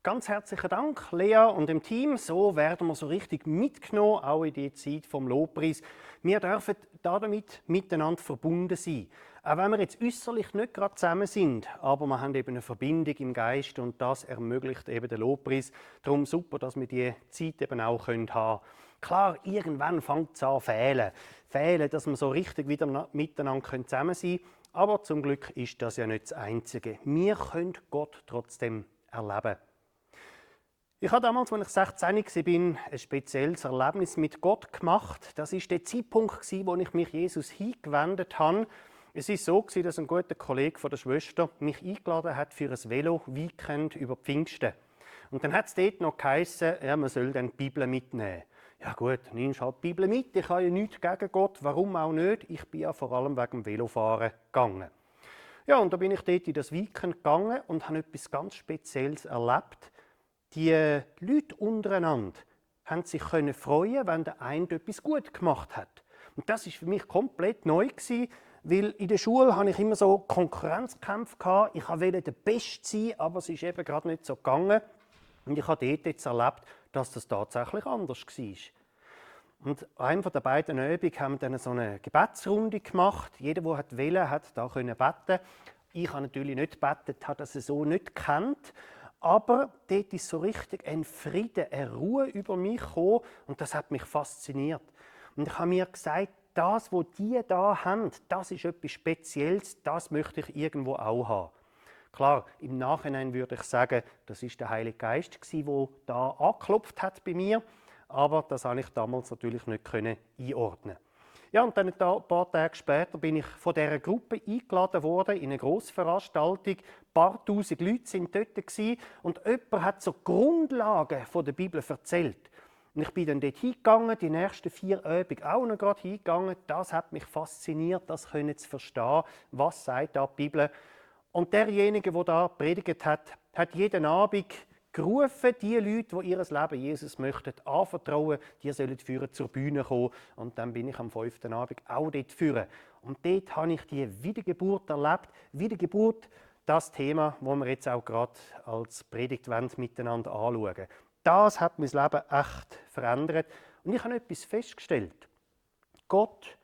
ganz herzlichen Dank, Lea und dem Team. So werden wir so richtig mitgenommen, auch in die Zeit vom Lobpreis. Wir dürfen damit miteinander verbunden sein. Auch wenn wir jetzt äußerlich nicht gerade zusammen sind, aber wir haben eben eine Verbindung im Geist und das ermöglicht eben den Lobpreis. Darum super, dass wir diese Zeit eben auch haben können. Klar, irgendwann fängt es an fehlen, dass wir so richtig wieder miteinander zusammen sein können. Aber zum Glück ist das ja nicht das Einzige. Wir können Gott trotzdem erleben. Ich habe damals, als ich 16 war, ein spezielles Erlebnis mit Gott gemacht. Das war der Zeitpunkt, wo ich mich Jesus hingewendet habe. Es war so, dass ein guter Kollege von der Schwester mich eingeladen hat für ein Velo-Weekend über Pfingsten. Und dann hat es dort noch geheißen, ja, man soll dann die Bibel mitnehmen. Ja gut, nimmst halt die Bibel mit, ich habe ja nichts gegen Gott, warum auch nicht? Ich bin ja vor allem wegen dem Velofahren gegangen. Ja, und da bin ich dort in das Weekend gegangen und habe etwas ganz Spezielles erlebt. Die Leute untereinander haben sich freuen, wenn der eine etwas gut gemacht hat. Und das war für mich komplett neu, weil in der Schule hatte ich immer so Konkurrenzkämpfe gehabt. Ich wollte der Beste sein, aber es ist eben gerade nicht so gegangen. Und ich habe dort jetzt erlebt, dass das tatsächlich anders war. Und an einer der beiden Übungen haben wir dann so eine Gebetsrunde gemacht. Jeder, der wollte, hat da beten. Ich habe natürlich nicht gebetet, habe das so nicht gekannt. Aber dort ist so richtig ein Frieden, eine Ruhe über mich gekommen und das hat mich fasziniert. Und ich habe mir gesagt, das, was die da haben, das ist etwas Spezielles, das möchte ich irgendwo auch haben. Klar, im Nachhinein würde ich sagen, das ist der Heilige Geist, der da angeklopft hat bei mir, aber das konnte ich damals natürlich nicht einordnen. Ja, und dann ein paar Tage später bin ich von dieser Gruppe eingeladen worden in eine Grossveranstaltung. Ein paar tausend Leute waren dort und jemand hat so Grundlagen von der Bibel erzählt. Und ich bin dann dort hingegangen, die nächsten 4 Übungen auch noch gerade hingegangen. Das hat mich fasziniert, das können zu verstehen, was sagt da die Bibel. Und derjenige, der da predigt hat, hat jeden Abend gerufen, die Leute, die ihr Leben Jesus möchten anvertrauen, die sollen führen zur Bühne kommen. Und dann bin ich am 5. Abend auch dort führen. Und dort habe ich die Wiedergeburt erlebt. Wiedergeburt, das Thema, das wir jetzt auch gerade als Predigt miteinander anschauen. Das hat mein Leben echt verändert. Und ich habe etwas festgestellt. Gott,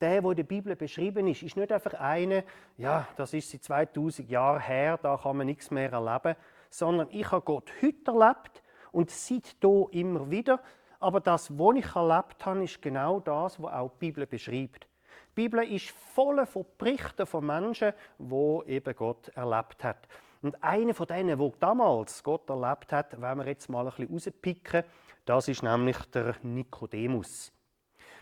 der in der Bibel beschrieben ist nicht einfach einer, ja, das ist seit 2000 Jahren her, da kann man nichts mehr erleben, sondern ich habe Gott heute erlebt und seitdem immer wieder. Aber das, was ich erlebt habe, ist genau das, was auch die Bibel beschreibt. Die Bibel ist voll von Berichten von Menschen, die eben Gott erlebt haben. Und einer von denen, der damals Gott erlebt hat, wenn wir jetzt mal ein bisschen rauspicken, das ist nämlich der Nikodemus.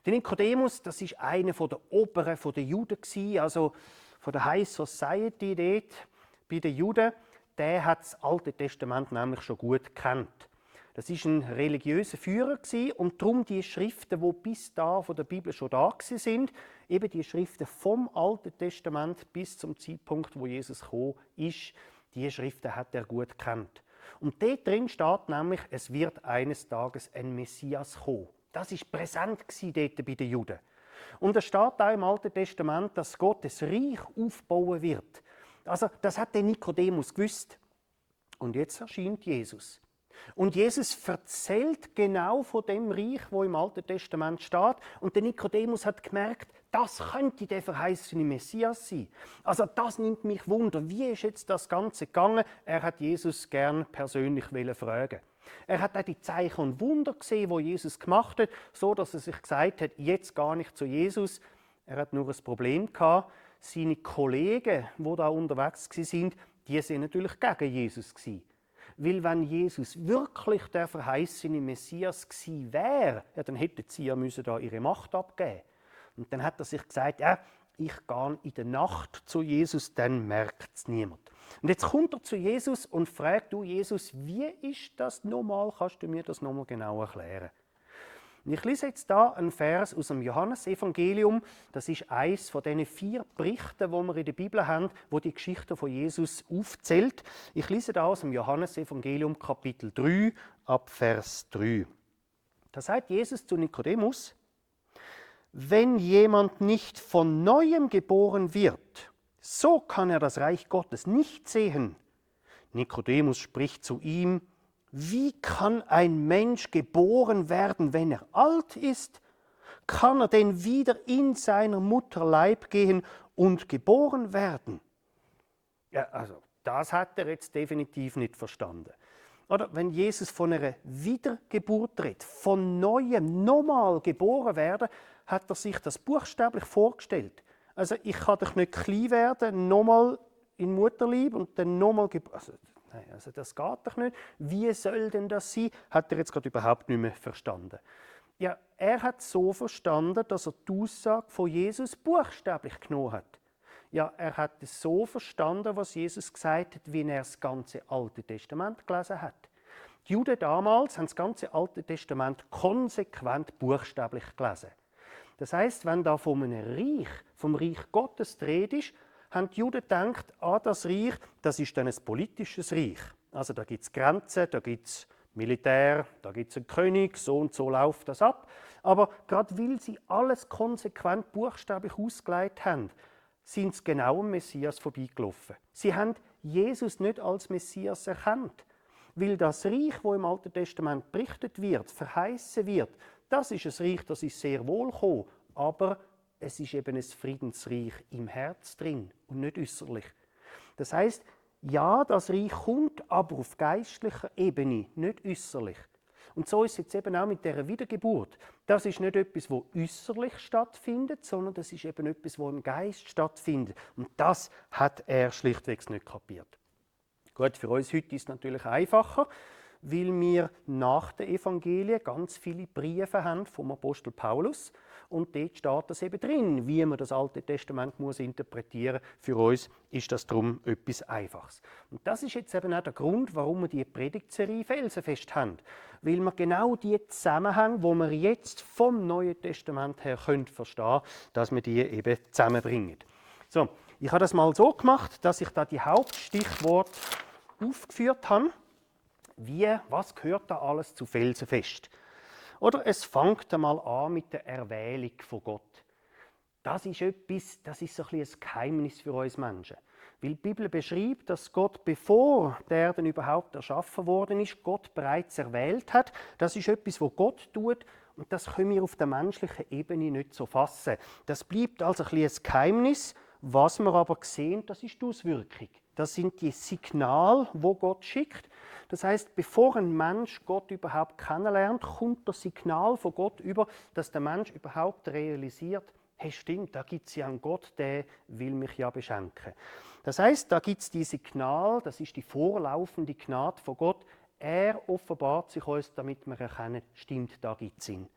Der Nikodemus, das ist einer der Oberen der Juden, also von der High Society dort bei den Juden. Der hat das Alte Testament nämlich schon gut gekannt. Das ist ein religiöser Führer und darum die Schriften, die bis da von der Bibel schon da sind, eben die Schriften vom Alten Testament bis zum Zeitpunkt, wo Jesus gekommen ist, die Schriften hat er gut gekannt. Und dort drin steht nämlich, es wird eines Tages ein Messias kommen. Das war präsent dort bei den Juden. Und es steht auch im Alten Testament, dass Gott ein Reich aufbauen wird. Also, das hat der Nikodemus gewusst. Und jetzt erscheint Jesus. Und Jesus erzählt genau von dem Reich, wo im Alten Testament steht. Und der Nikodemus hat gemerkt, das könnte der verheißene Messias sein. Also das nimmt mich Wunder. Wie ist jetzt das Ganze gegangen? Er hat Jesus gern persönlich fragen. Er hat auch die Zeichen und Wunder gesehen, die Jesus gemacht hat, so dass er sich gesagt hat, jetzt gar nicht zu Jesus. Er hat nur ein Problem gehabt. Seine Kollegen, die da unterwegs waren, die sind natürlich gegen Jesus gewesen. Weil wenn Jesus wirklich der verheißene Messias gewesen wäre, ja, dann hätten sie ja da ihre Macht abgeben. Und dann hat er sich gesagt, ja, ich gehe in der Nacht zu Jesus, dann merkt es niemand. Und jetzt kommt er zu Jesus und fragt, du Jesus, wie ist das nochmal? Kannst du mir das nochmal genau erklären? Und ich lese jetzt da einen Vers aus dem Johannesevangelium. Das ist eines von diesen 4 Berichten, die wir in der Bibel haben, wo die Geschichte von Jesus aufzählt. Ich lese da aus dem Johannesevangelium Kapitel 3 ab Vers 3. Da sagt Jesus zu Nikodemus: Wenn jemand nicht von Neuem geboren wird, so kann er das Reich Gottes nicht sehen. Nikodemus spricht zu ihm: Wie kann ein Mensch geboren werden, wenn er alt ist? Kann er denn wieder in seiner Mutter Leib gehen und geboren werden? Ja, also das hat er jetzt definitiv nicht verstanden. Oder wenn Jesus von einer Wiedergeburt redet, von Neuem, nochmal geboren werden, hat er sich das buchstäblich vorgestellt. Also ich kann doch nicht klein werden, nochmal in Mutterleib und dann nochmal geboren. Also das geht doch nicht. Wie soll denn das sein? Hat er jetzt gerade überhaupt nicht mehr verstanden. Ja, er hat so verstanden, dass er die Aussage von Jesus buchstäblich genommen hat. Ja, er hat es so verstanden, was Jesus gesagt hat, wie er das ganze Alte Testament gelesen hat. Die Juden damals haben das ganze Alte Testament konsequent buchstäblich gelesen. Das heißt, wenn da von einem Reich, vom Reich Gottes die Rede ist, haben die Juden gedacht, das Reich, das ist dann ein politisches Reich. Also da gibt es Grenzen, da gibt es Militär, da gibt es einen König, so und so läuft das ab. Aber gerade weil sie alles konsequent buchstäblich ausgelegt haben, sind sie genau am Messias vorbeigelaufen. Sie haben Jesus nicht als Messias erkannt. Weil das Reich, das im Alten Testament berichtet wird, verheißen wird, das ist ein Reich, das ist sehr wohl gekommen, aber es ist eben ein Friedensreich im Herz drin und nicht äußerlich. Das heißt, ja, das Reich kommt, aber auf geistlicher Ebene, nicht äußerlich. Und so ist es jetzt eben auch mit dieser Wiedergeburt. Das ist nicht etwas, das äußerlich stattfindet, sondern das ist eben etwas, das im Geist stattfindet. Und das hat er schlichtweg nicht kapiert. Gut, für uns heute ist es natürlich einfacher, weil wir nach den Evangelien ganz viele Briefe haben vom Apostel Paulus. Und dort steht das eben drin, wie man das Alte Testament muss interpretieren muss. Für uns ist das darum etwas Einfaches. Und das ist jetzt eben auch der Grund, warum wir die Predigtserie Felsenfest haben. Weil wir genau die Zusammenhänge, die wir jetzt vom Neuen Testament her verstehen können, dass wir die eben zusammenbringen. So, ich habe das mal so gemacht, dass ich da die Hauptstichworte aufgeführt habe. Was gehört da alles zu Felsenfest? Oder es fängt einmal an mit der Erwählung von Gott. Das ist etwas, das ist so ein Geheimnis für uns Menschen. Weil die Bibel beschreibt, dass Gott, bevor die Erde überhaupt erschaffen worden ist, Gott bereits erwählt hat. Das ist etwas, was Gott tut und das können wir auf der menschlichen Ebene nicht so fassen. Das bleibt also ein Geheimnis. Was wir aber sehen, das ist die Auswirkung. Das sind die Signale, wo Gott schickt. Das heißt, bevor ein Mensch Gott überhaupt kennenlernt, kommt das Signal von Gott über, dass der Mensch überhaupt realisiert, hey, stimmt, da gibt es ja einen Gott, der will mich ja beschenken. Das heißt, da gibt es die Signal, das ist die vorlaufende Gnade von Gott. Er offenbart sich uns, damit wir erkennen, stimmt, da gibt es ihn.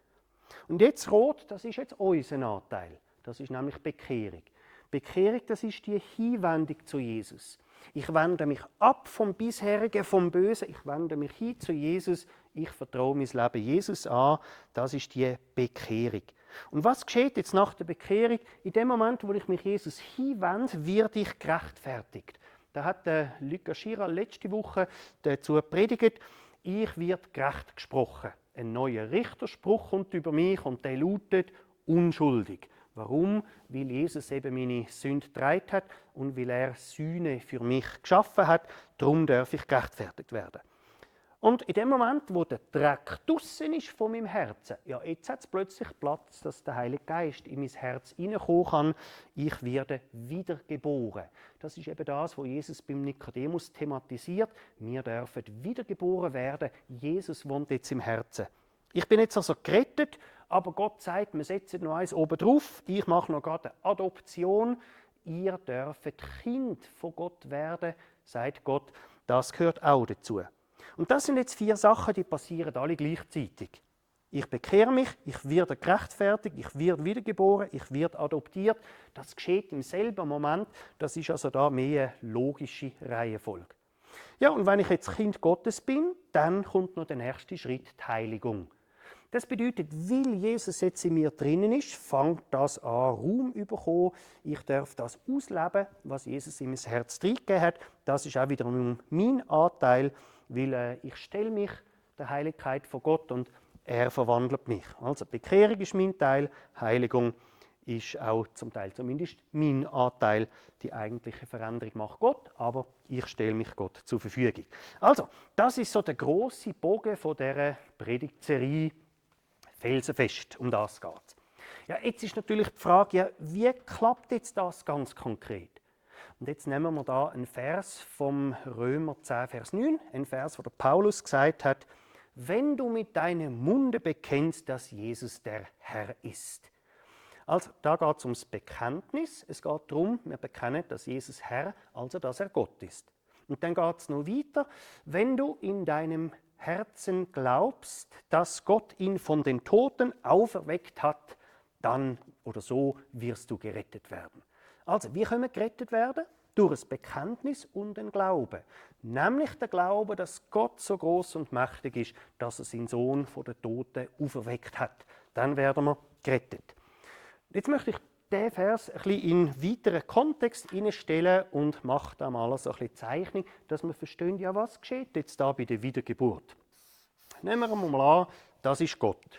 Und jetzt rot, das ist jetzt unser Anteil. Das ist nämlich Bekehrung. Bekehrung, das ist die Hinwendung zu Jesus. Ich wende mich ab vom Bisherigen, vom Bösen. Ich wende mich hin zu Jesus. Ich vertraue mein Leben Jesus an. Das ist die Bekehrung. Und was geschieht jetzt nach der Bekehrung? In dem Moment, wo ich mich Jesus hinwende, werde ich gerechtfertigt. Da hat Luca Schira letzte Woche dazu predigt, ich werde gerecht gesprochen. Ein neuer Richterspruch kommt über mich und der lautet unschuldig. Warum? Weil Jesus eben meine Sünde getragen hat und weil er Sühne für mich geschaffen hat. Darum darf ich gerechtfertigt werden. Und in dem Moment, wo der Dreck draussen ist von meinem Herzen, ja, jetzt hat es plötzlich Platz, dass der Heilige Geist in mein Herz hineinkommen kann. Ich werde wiedergeboren. Das ist eben das, was Jesus beim Nikodemus thematisiert. Wir dürfen wiedergeboren werden. Jesus wohnt jetzt im Herzen. Ich bin jetzt also gerettet, aber Gott sagt, wir setzen noch eins oben drauf. Ich mache noch gerade eine Adoption. Ihr dürft Kind von Gott werden, sagt Gott. Das gehört auch dazu. Und das sind jetzt 4 Sachen, die passieren alle gleichzeitig. Ich bekehre mich, ich werde gerechtfertigt, ich werde wiedergeboren, ich werde adoptiert. Das geschieht im selben Moment. Das ist also da mehr eine logische Reihenfolge. Ja, und wenn ich jetzt Kind Gottes bin, dann kommt noch der nächste Schritt, die Heiligung. Das bedeutet, weil Jesus jetzt in mir drinnen ist, fängt das an, Raum zu bekommen. Ich darf das ausleben, was Jesus in mein Herz reingegeben hat. Das ist auch wiederum mein Anteil, weil ich stelle mich der Heiligkeit von Gott und er verwandelt mich. Also Bekehrung ist mein Teil, Heiligung ist auch zum Teil zumindest mein Anteil. Die eigentliche Veränderung macht Gott, aber ich stelle mich Gott zur Verfügung. Also, das ist so der grosse Bogen von dieser Predigtserie Felsenfest, um das geht es. Ja, jetzt ist natürlich die Frage, ja, wie klappt jetzt das ganz konkret? Und jetzt nehmen wir da einen Vers vom Römer 10, Vers 9, ein Vers, wo der Paulus gesagt hat, wenn du mit deinem Munde bekennst, dass Jesus der Herr ist. Also, da geht es ums Bekenntnis. Es geht darum, wir bekennen, dass Jesus Herr, also dass er Gott ist. Und dann geht es noch weiter. Wenn du in deinem Herzen glaubst, dass Gott ihn von den Toten auferweckt hat, dann oder so wirst du gerettet werden. Also, wie können wir gerettet werden? Durch ein Bekenntnis und den Glauben. Nämlich der Glaube, dass Gott so groß und mächtig ist, dass er seinen Sohn von den Toten auferweckt hat. Dann werden wir gerettet. Jetzt möchte ich diesen Vers ein bisschen in weiteren Kontext hineinstellen und mache da mal so ein bisschen Zeichnung, dass wir verstehen, ja, was geschieht jetzt da bei der Wiedergeburt. Nehmen wir mal an, das ist Gott.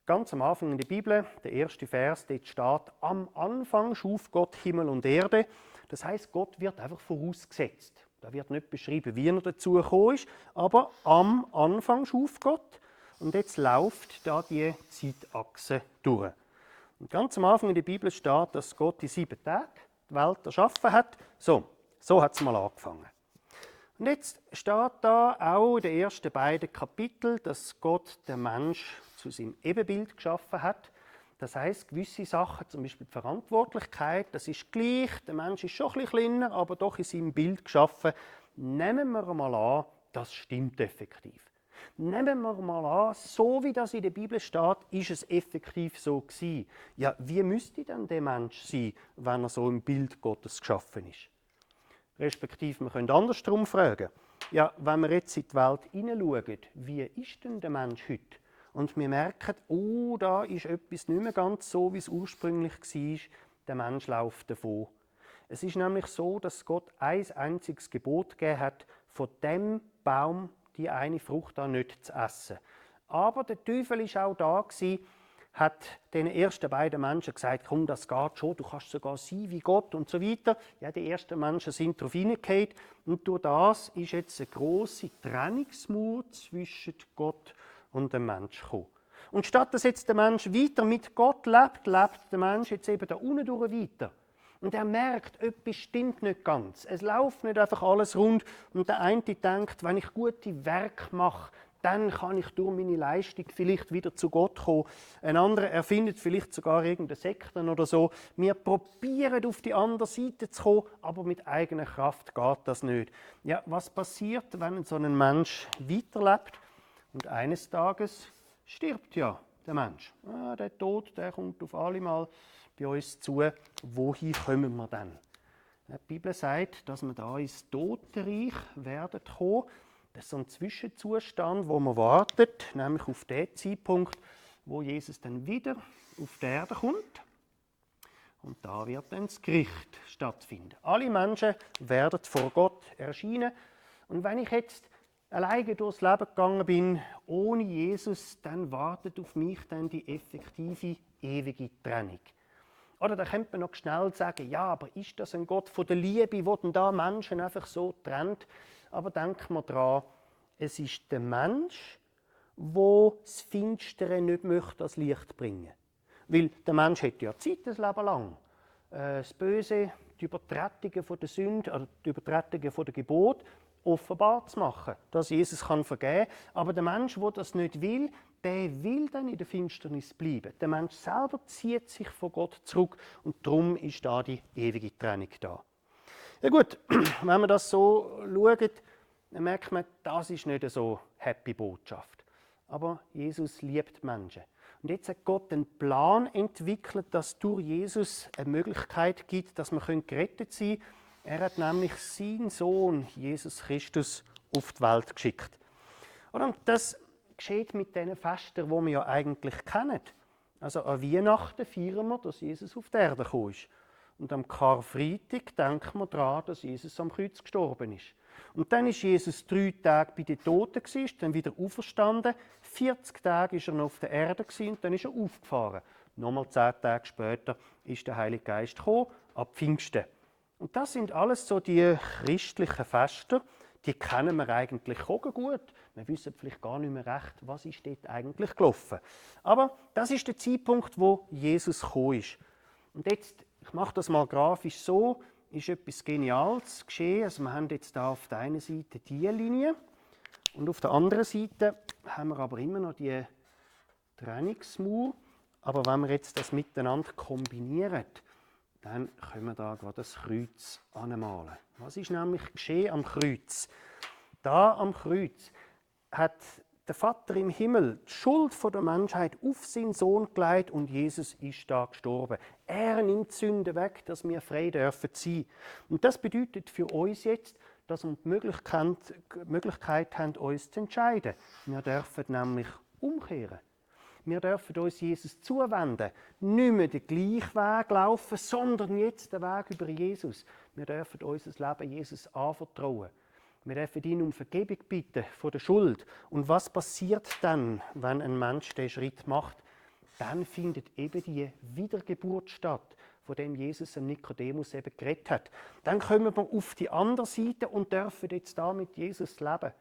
Ganz am Anfang in der Bibel, der erste Vers, dort steht, am Anfang schuf Gott Himmel und Erde. Das heißt, Gott wird einfach vorausgesetzt. Da wird nicht beschrieben, wie er dazu gekommen ist, aber am Anfang schuf Gott. Und jetzt läuft da die Zeitachse durch. Und ganz am Anfang in der Bibel steht, dass Gott in 7 Tagen die Welt erschaffen hat. So hat es mal angefangen. Und jetzt steht da auch in den ersten beiden Kapiteln, dass Gott den Mensch zu seinem Ebenbild geschaffen hat. Das heisst, gewisse Sachen, zum Beispiel die Verantwortlichkeit, das ist gleich. Der Mensch ist schon ein bisschen kleiner, aber doch in seinem Bild geschaffen. Nehmen wir mal an, das stimmt effektiv. Nehmen wir mal an, so wie das in der Bibel steht, ist es effektiv so gewesen. Ja, wie müsste denn der Mensch sein, wenn er so im Bild Gottes geschaffen ist? Respektive, wir können andersrum fragen. Ja, wenn wir jetzt in die Welt hineinschauen, wie ist denn der Mensch heute? Und wir merken, oh, da ist etwas nicht mehr ganz so, wie es ursprünglich war. Der Mensch läuft davon. Es ist nämlich so, dass Gott ein einziges Gebot gegeben hat, von dem Baum die eine Frucht da nicht zu essen. Aber der Teufel war auch da, hat den ersten beiden Menschen gesagt, komm, das geht schon, du kannst sogar sein wie Gott und so weiter. Ja, die ersten Menschen sind darauf hineingefallen und durch das ist jetzt eine grosse Trennungsmauer zwischen Gott und dem Mensch gekommen. Und statt dass jetzt der Mensch weiter mit Gott lebt, lebt der Mensch jetzt eben da unten durch weiter. Und er merkt, etwas stimmt nicht ganz. Es läuft nicht einfach alles rund. Und der eine denkt, wenn ich gute Werke mache, dann kann ich durch meine Leistung vielleicht wieder zu Gott kommen. Ein anderer erfindet vielleicht sogar irgendeine Sekte oder so. Wir probieren, auf die andere Seite zu kommen, aber mit eigener Kraft geht das nicht. Ja, was passiert, wenn so ein Mensch weiterlebt? Und eines Tages stirbt ja der Mensch. Der Tod, der kommt auf alle Mal bei uns zu. Wohin kommen wir dann? Die Bibel sagt, dass wir da ins Totenreich werden kommen. Das ist so ein Zwischenzustand, wo man wartet, nämlich auf den Zeitpunkt, wo Jesus dann wieder auf die Erde kommt. Und da wird dann das Gericht stattfinden. Alle Menschen werden vor Gott erscheinen. Und wenn ich jetzt alleine durchs Leben gegangen bin, ohne Jesus, dann wartet auf mich dann die effektive, ewige Trennung. Oder da könnte man noch schnell sagen, ja, aber ist das ein Gott von der Liebe, der denn da Menschen einfach so trennt? Aber denken wir daran, es ist der Mensch, der das Finstere nicht möchte als Licht bringen. Weil der Mensch hat ja Zeit, das Leben lang. Das Böse, die Übertretungen von der Sünde, oder die Übertretungen von der Gebot, offenbar zu machen, dass Jesus vergeben kann. Aber der Mensch, der das nicht will, der will dann in der Finsternis bleiben. Der Mensch selber zieht sich von Gott zurück und darum ist da die ewige Trennung da. Ja gut, wenn man das so schaut, dann merkt man, das ist nicht eine so happy Botschaft. Aber Jesus liebt Menschen. Und jetzt hat Gott einen Plan entwickelt, dass durch Jesus eine Möglichkeit gibt, dass wir gerettet sein können. Er hat nämlich seinen Sohn, Jesus Christus, auf die Welt geschickt. Und das geschieht mit diesen Festen, die wir ja eigentlich kennen. Also an Weihnachten feiern wir, dass Jesus auf die Erde gekommen ist. Und am Karfreitag denken wir daran, dass Jesus am Kreuz gestorben ist. Und dann ist Jesus 3 Tage bei den Toten, dann wieder auferstanden. 40 Tage war er noch auf der Erde und dann ist er aufgefahren. Nochmal 10 Tage später ist der Heilige Geist gekommen, ab Pfingsten. Und das sind alles so die christlichen Feste, die kennen wir eigentlich auch gut. Wir wissen vielleicht gar nicht mehr recht, was ist dort eigentlich gelaufen. Aber das ist der Zeitpunkt, wo Jesus gekommen ist. Und jetzt, ich mache das mal grafisch so, ist etwas Geniales geschehen. Also wir haben jetzt da auf der einen Seite diese Linie und auf der anderen Seite haben wir aber immer noch die Trennungsmauer. Aber wenn wir jetzt das miteinander kombinieren, dann können wir da gerade das Kreuz anmalen. Was ist nämlich geschehen am Kreuz? Da am Kreuz hat der Vater im Himmel die Schuld der Menschheit auf seinen Sohn gelegt und Jesus ist da gestorben. Er nimmt die Sünde weg, dass wir frei dürfen sein. Und das bedeutet für uns jetzt, dass wir die Möglichkeit haben, uns zu entscheiden. Wir dürfen nämlich umkehren. Wir dürfen uns Jesus zuwenden, nicht mehr den gleichen Weg laufen, sondern jetzt den Weg über Jesus. Wir dürfen unser Leben Jesus anvertrauen. Wir dürfen ihn um Vergebung bitten von der Schuld. Und was passiert dann, wenn ein Mensch diesen Schritt macht? Dann findet eben die Wiedergeburt statt, von dem Jesus dem Nikodemus eben geredet hat. Dann kommen wir auf die andere Seite und dürfen jetzt da mit Jesus leben.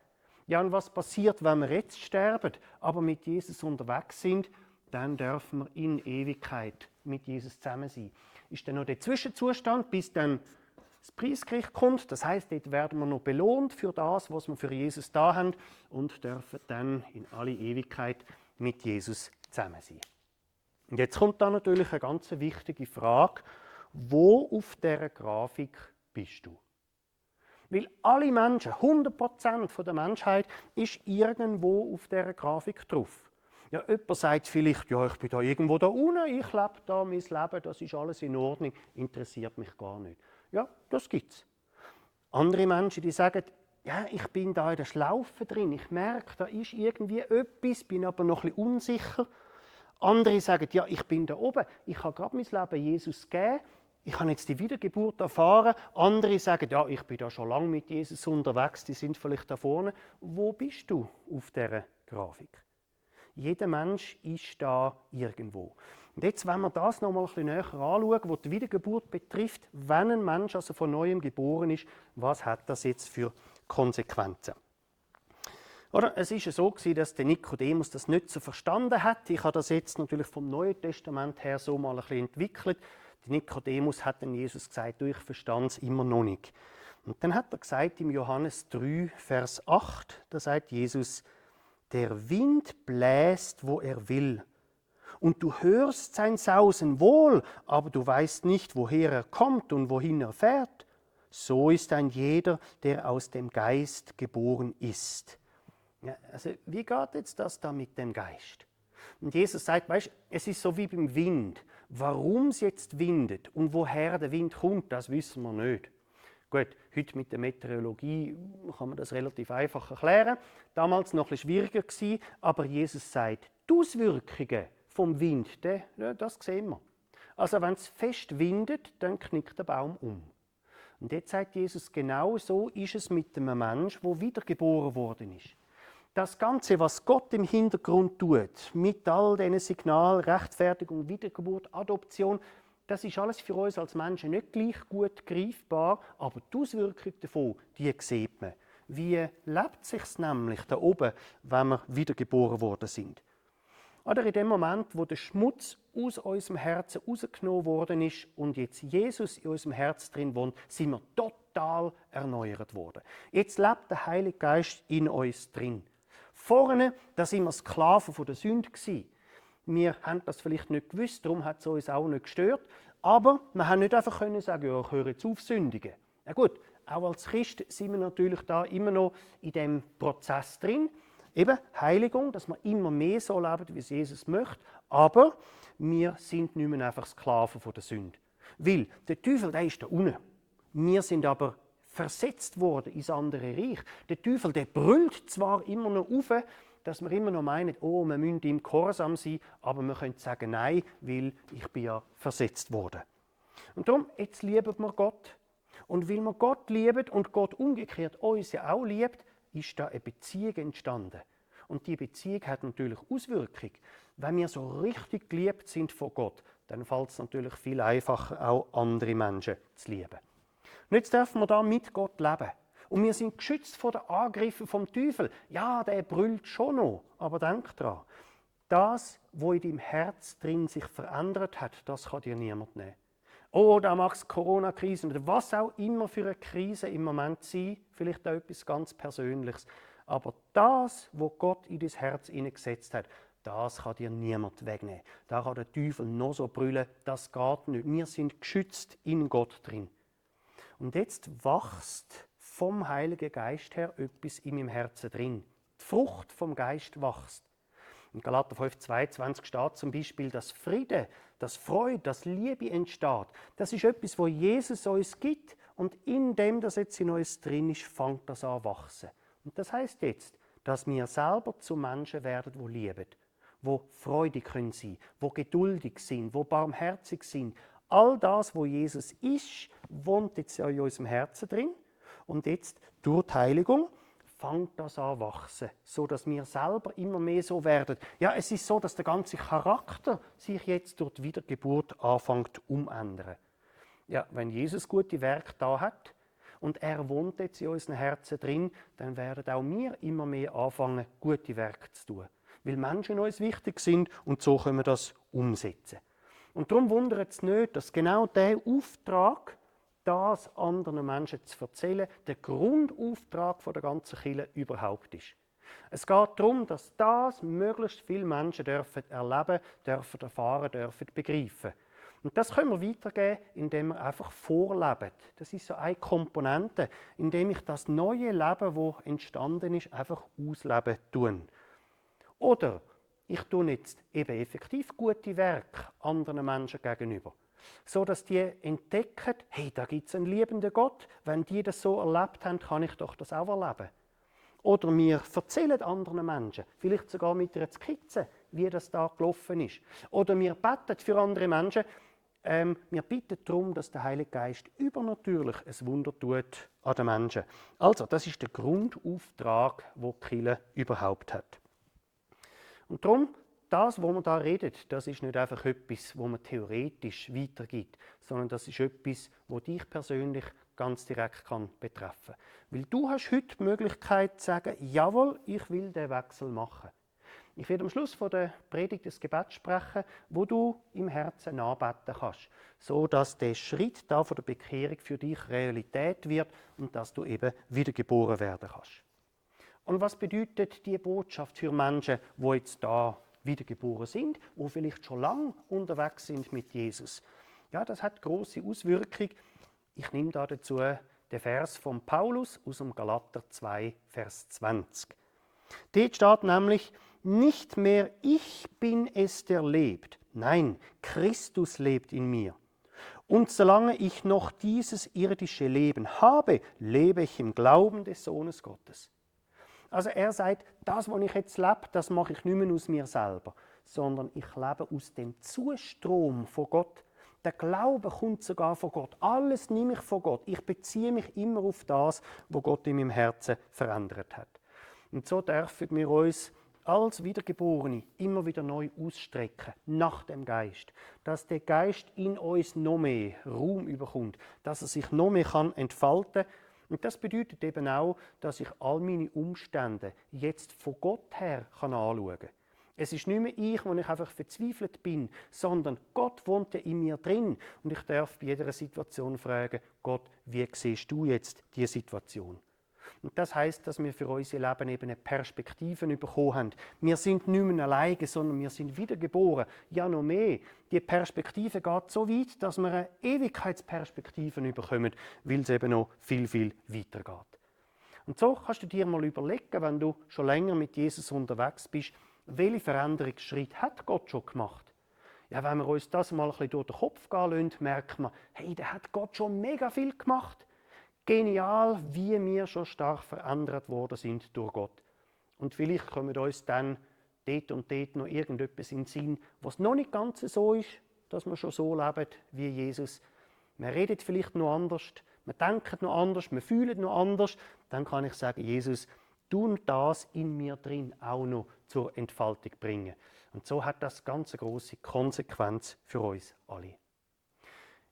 Ja, und was passiert, wenn wir jetzt sterben, aber mit Jesus unterwegs sind? Dann dürfen wir in Ewigkeit mit Jesus zusammen sein. Ist dann noch der Zwischenzustand, bis dann das Preisgericht kommt. Das heißt, dort werden wir noch belohnt für das, was wir für Jesus da haben und dürfen dann in alle Ewigkeit mit Jesus zusammen sein. Und jetzt kommt da natürlich eine ganz wichtige Frage: Wo auf dieser Grafik bist du? Weil alle Menschen, 100% der Menschheit, ist irgendwo auf dieser Grafik drauf. Ja, jemand sagt vielleicht, ja, ich bin da irgendwo da unten, ich lebe da mein Leben, das ist alles in Ordnung, interessiert mich gar nicht. Ja, das gibt's. Andere Menschen, die sagen, ja, ich bin da in der Schlaufe drin, ich merke, da ist irgendwie etwas, bin aber noch ein bisschen unsicher. Andere sagen, ja, ich bin da oben, ich habe gerade mein Leben Jesus gegeben, ich habe jetzt die Wiedergeburt erfahren. Andere sagen, ja, ich bin da schon lange mit Jesus unterwegs, die sind vielleicht da vorne. Wo bist du auf dieser Grafik? Jeder Mensch ist da irgendwo. Und jetzt, wenn wir das noch mal ein bisschen näher anschauen, was die Wiedergeburt betrifft, wenn ein Mensch also von Neuem geboren ist, was hat das jetzt für Konsequenzen? Oder? Es war ja so, dass der Nikodemus das nicht so verstanden hat. Ich habe das jetzt natürlich vom Neuen Testament her so mal ein bisschen entwickelt. Der Nikodemus hat dann Jesus gesagt, du, ich verstand es immer noch nicht. Und dann hat er gesagt im Johannes 3, Vers 8, da sagt Jesus, der Wind bläst, wo er will. Und du hörst sein Sausen wohl, aber du weißt nicht, woher er kommt und wohin er fährt. So ist ein jeder, der aus dem Geist geboren ist. Ja, also wie geht jetzt das da mit dem Geist? Und Jesus sagt, weißt, es ist so wie beim Wind. Warum es jetzt windet und woher der Wind kommt, das wissen wir nicht. Gut, heute mit der Meteorologie kann man das relativ einfach erklären. Damals noch ein bisschen schwieriger gewesen, aber Jesus sagt, die Auswirkungen vom Wind, das sehen wir. Also wenn es fest windet, dann knickt der Baum um. Und jetzt sagt Jesus, genau so ist es mit einem Menschen, der wiedergeboren worden ist. Das Ganze, was Gott im Hintergrund tut, mit all diesen Signalen, Rechtfertigung, Wiedergeburt, Adoption, das ist alles für uns als Menschen nicht gleich gut greifbar, aber die Auswirkung davon, die sieht man. Wie lebt es sich nämlich da oben, wenn wir wiedergeboren worden sind? Oder in dem Moment, wo der Schmutz aus unserem Herzen rausgenommen worden ist und jetzt Jesus in unserem Herz drin wohnt, sind wir total erneuert worden. Jetzt lebt der Heilige Geist in uns drin. Vorne, da sind wir Sklaven von der Sünde gewesen. Wir haben das vielleicht nicht gewusst, darum hat es uns auch nicht gestört. Aber wir haben nicht einfach sagen, ja, ich höre jetzt auf sündigen. Na gut, auch als Christ sind wir natürlich da immer noch in dem Prozess drin. Eben Heiligung, dass wir immer mehr so leben, wie es Jesus möchte. Aber wir sind nicht mehr einfach Sklaven von der Sünde. Weil der Teufel, der ist da unten. Wir sind aber versetzt worden ins andere Reich. Der Teufel, der brüllt zwar immer noch auf, dass wir immer noch meinen, oh, wir müssen ihm gehorsam sein, aber wir können sagen, nein, weil ich bin ja versetzt worden. Und darum, jetzt lieben wir Gott. Und weil wir Gott lieben und Gott umgekehrt uns ja auch liebt, ist da eine Beziehung entstanden. Und die Beziehung hat natürlich Auswirkungen. Wenn wir so richtig geliebt sind von Gott, dann fällt es natürlich viel einfacher, auch andere Menschen zu lieben. Und jetzt dürfen wir da mit Gott leben. Und wir sind geschützt vor den Angriffen vom Teufel. Ja, der brüllt schon noch, aber denk dran, das, was in deinem Herz drin sich verändert hat, das kann dir niemand nehmen. Oh, da mag es Corona-Krise oder was auch immer für eine Krise im Moment sein, vielleicht auch etwas ganz Persönliches. Aber das, was Gott in dein Herz hineingesetzt hat, das kann dir niemand wegnehmen. Da kann der Teufel noch so brüllen, das geht nicht. Wir sind geschützt in Gott drin. Und jetzt wächst vom Heiligen Geist her etwas in meinem Herzen drin. Die Frucht vom Geist wächst. In Galater 5,22 steht zum Beispiel, dass Friede, dass Freude, dass Liebe entsteht. Das ist etwas, wo Jesus uns gibt und in dem, das jetzt in uns drin ist, fängt das an zu wachsen. Und das heißt jetzt, dass wir selber zu Menschen werden, die lieben, die freudig sein können, die geduldig sind, die barmherzig sind. All das, wo Jesus ist, wohnt jetzt ja in unserem Herzen drin. Und jetzt, durch die Heiligung, fängt das an zu wachsen, sodass wir selber immer mehr so werden. Ja, es ist so, dass der ganze Charakter sich jetzt durch die Wiedergeburt anfängt umändern. Ja, wenn Jesus gute Werke da hat und er wohnt jetzt in unseren Herzen drin, dann werden auch wir immer mehr anfangen, gute Werke zu tun. Weil Menschen uns wichtig sind und so können wir das umsetzen. Und darum wundert es nicht, dass genau dieser Auftrag, das anderen Menschen zu erzählen, der Grundauftrag der ganzen Kirche überhaupt ist. Es geht darum, dass das möglichst viele Menschen dürfen erleben, dürfen erfahren, dürfen begreifen. Und das können wir weitergeben, indem wir einfach vorleben. Das ist so eine Komponente, indem ich das neue Leben, das entstanden ist, einfach ausleben tue. Oder ich tue jetzt eben effektiv gute Werke anderen Menschen gegenüber, so dass die entdecken, hey, da gibt es einen liebenden Gott. Wenn die das so erlebt haben, kann ich doch das auch erleben. Oder wir erzählen anderen Menschen, vielleicht sogar mit einer Skizze, wie das da gelaufen ist. Oder wir beten für andere Menschen. Wir bitten darum, dass der Heilige Geist übernatürlich ein Wunder tut an den Menschen. Also, das ist der Grundauftrag, den die Kirche überhaupt hat. Und darum, das, was man da redet, das ist nicht einfach etwas, was man theoretisch weitergibt, sondern das ist etwas, was dich persönlich ganz direkt betreffen kann. Weil du hast heute die Möglichkeit zu sagen, jawohl, ich will den Wechsel machen. Ich werde am Schluss von der Predigt das Gebet sprechen, wo du im Herzen anbeten kannst, so dass der Schritt da von der Bekehrung für dich Realität wird und dass du eben wiedergeboren werden kannst. Und was bedeutet die Botschaft für Menschen, die jetzt da wiedergeboren sind, die vielleicht schon lange unterwegs sind mit Jesus? Ja, das hat große Auswirkungen. Ich nehme da dazu den Vers von Paulus aus dem Galater 2, Vers 20. Dort steht nämlich, nicht mehr ich bin es, der lebt. Nein, Christus lebt in mir. Und solange ich noch dieses irdische Leben habe, lebe ich im Glauben des Sohnes Gottes. Also er sagt, das, was ich jetzt lebe, das mache ich nicht mehr aus mir selber, sondern ich lebe aus dem Zustrom von Gott. Der Glaube kommt sogar von Gott. Alles nehme ich von Gott. Ich beziehe mich immer auf das, was Gott in meinem Herzen verändert hat. Und so dürfen wir uns als Wiedergeborene immer wieder neu ausstrecken nach dem Geist. Dass der Geist in uns noch mehr Raum überkommt, dass er sich noch mehr entfalten kann. Und das bedeutet eben auch, dass ich all meine Umstände jetzt von Gott her anschauen kann. Es ist nicht mehr ich, wo ich einfach verzweifelt bin, sondern Gott wohnt ja in mir drin. Und ich darf bei jeder Situation fragen, Gott, wie siehst du jetzt diese Situation? Und das heisst, dass wir für unser Leben eben eine Perspektive bekommen haben. Wir sind nicht mehr alleine, sondern wir sind wiedergeboren. Ja, noch mehr. Die Perspektive geht so weit, dass wir eine Ewigkeitsperspektive bekommen, weil es eben noch viel, viel weiter geht. Und so kannst du dir mal überlegen, wenn du schon länger mit Jesus unterwegs bist, welche Veränderungsschritte hat Gott schon gemacht? Ja, wenn wir uns das mal ein bisschen durch den Kopf gehen lassen, merkt man, hey, da hat Gott schon mega viel gemacht. Genial, wie wir schon stark verändert worden sind durch Gott. Und vielleicht kommen uns dann dort und dort noch irgendetwas in den Sinn, was noch nicht ganz so ist, dass wir schon so leben wie Jesus. Wir reden vielleicht noch anders, wir denken noch anders, wir fühlen noch anders. Dann kann ich sagen, Jesus, du das in mir drin auch noch zur Entfaltung bringen. Und so hat das ganz eine grosse Konsequenz für uns alle.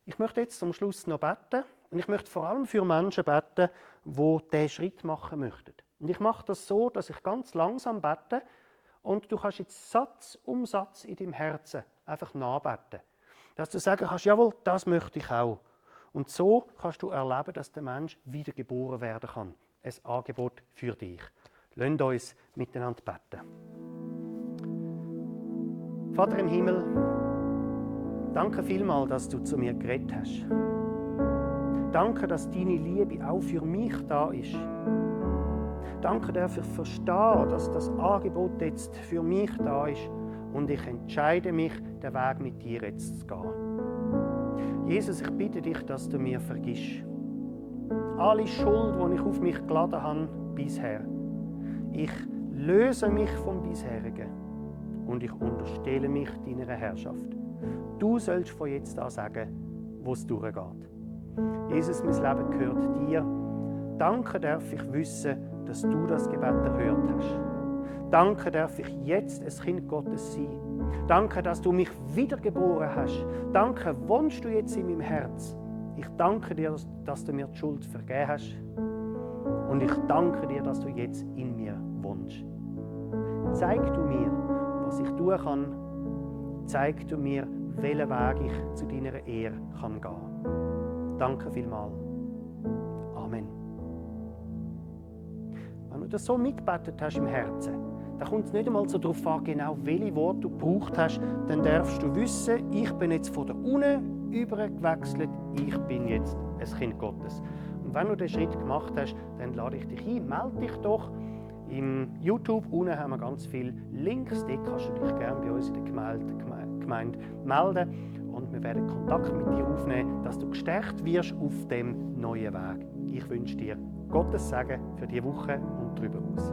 Ich möchte jetzt zum Schluss noch beten und ich möchte vor allem für Menschen beten, die diesen Schritt machen möchten. Und ich mache das so, dass ich ganz langsam bete und du kannst jetzt Satz um Satz in deinem Herzen einfach nachbeten. Dass du sagen kannst, jawohl, das möchte ich auch. Und so kannst du erleben, dass der Mensch wiedergeboren werden kann. Ein Angebot für dich. Lasst uns miteinander beten. Vater im Himmel, danke vielmals, dass du zu mir geredet hast. Danke, dass deine Liebe auch für mich da ist. Danke dafür, ich verstehe, dass das Angebot jetzt für mich da ist und ich entscheide mich, den Weg mit dir jetzt zu gehen. Jesus, ich bitte dich, dass du mir vergisst. Alle Schuld, die ich auf mich geladen habe bisher. Ich löse mich vom Bisherigen und ich unterstelle mich deiner Herrschaft. Du sollst von jetzt an sagen, wo es durchgeht. Jesus, mein Leben gehört dir. Danke darf ich wissen, dass du das Gebet erhört hast. Danke darf ich jetzt ein Kind Gottes sein. Danke, dass du mich wiedergeboren hast. Danke, wohnst du jetzt in meinem Herz. Ich danke dir, dass du mir die Schuld vergeben hast. Und ich danke dir, dass du jetzt in mir wohnst. Zeig du mir, was ich tun kann. Zeig du mir, welchen Weg ich zu deiner Ehre gehen kann. Danke vielmals. Amen. Wenn du das so mitgebetet hast im Herzen, dann kommt es nicht einmal so darauf an, genau welche Worte du gebraucht hast. Dann darfst du wissen, ich bin jetzt von der unten übergewechselt, ich bin jetzt ein Kind Gottes. Und wenn du den Schritt gemacht hast, dann lade ich dich ein, melde dich doch. Im YouTube unten haben wir ganz viele Links, dort kannst du dich gerne bei uns in der Gemeinde melden und wir werden Kontakt mit dir aufnehmen, dass du gestärkt wirst auf dem neuen Weg. Ich wünsche dir Gottes Segen für diese Woche und darüber aus.